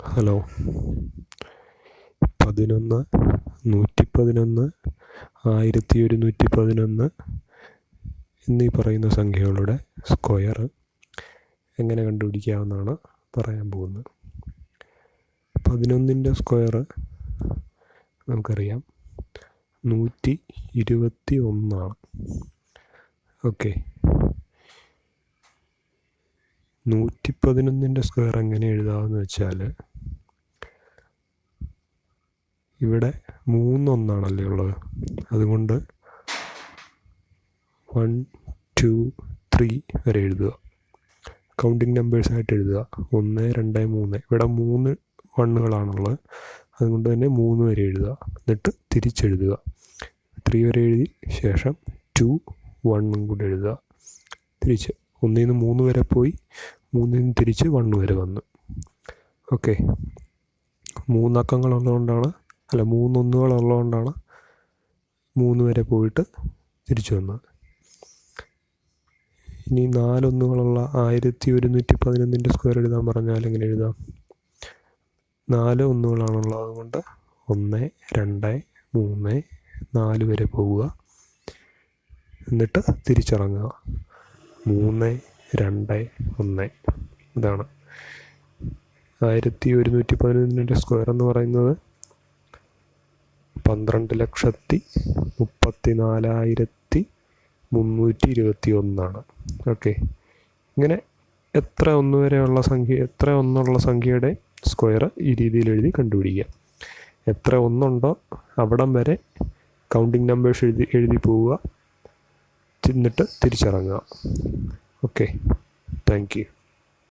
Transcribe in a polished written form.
Hello. 11, 111, 1111 എന്നീ പറയുന്ന സംഖ്യകളുടെ സ്ക്വയർ എങ്ങനെ കണ്ടുപിടിക്കാമെന്നാണ് പറയാൻ പോകുന്നത്. 11ൻ്റെ സ്ക്വയർ നമുക്കറിയാം 121. ഓക്കെ, 111ൻ്റെ സ്ക്വയർ എങ്ങനെ എഴുതാമെന്ന് വെച്ചാൽ, ഇവിടെ 3 ഒന്നാണല്ലേ ഉള്ളത്, അതുകൊണ്ട് 1, 2, 3 വരെ എഴുതുക. കൗണ്ടിങ് നമ്പേഴ്സായിട്ട് എഴുതുക. 1, 2, 3. ഇവിടെ 3 വണ്ണുകളാണുള്ളത്, അതുകൊണ്ട് തന്നെ 3 വരെ എഴുതുക. എന്നിട്ട് തിരിച്ചെഴുതുക. 3 വരെ എഴുതി ശേഷം 2, 1 കൂടെ എഴുതുക. തിരിച്ച് 1 നിന്ന് 3 വരെ പോയി, 3 നിന്ന് തിരിച്ച് 1 വരെ വന്നു. ഓക്കെ, 3 അക്കങ്ങളുള്ളതുകൊണ്ടാണ്, 3 ഒന്നുകളുള്ളതുകൊണ്ടാണ് 3 വരെ പോയിട്ട് തിരിച്ചു വന്നത്. ഇനി 4 ഒന്നുകളുള്ള 1111ൻ്റെ സ്ക്വയർ എഴുതാൻ പറഞ്ഞാൽ എങ്ങനെ എഴുതാം? 4 ഒന്നുകളാണുള്ളത്, അതുകൊണ്ട് 1, 2, 3, 4 വരെ പോവുക. എന്നിട്ട് തിരിച്ചിറങ്ങുക. 3, 2, 1. ഇതാണ് 1111ൻ്റെ സ്ക്വയർ എന്ന് പറയുന്നത് 12,34,321. ഓക്കെ, ഇങ്ങനെ എത്ര ഒന്നുള്ള സംഖ്യയുടെ സ്ക്വയർ ഈ രീതിയിൽ എഴുതി കണ്ടുപിടിക്കുക. എത്ര ഒന്നുണ്ടോ അവിടം വരെ കൗണ്ടിങ് നമ്പേഴ്സ് എഴുതി പോവുക, എന്നിട്ട് തിരിച്ചിറങ്ങുക. Okay, thank you.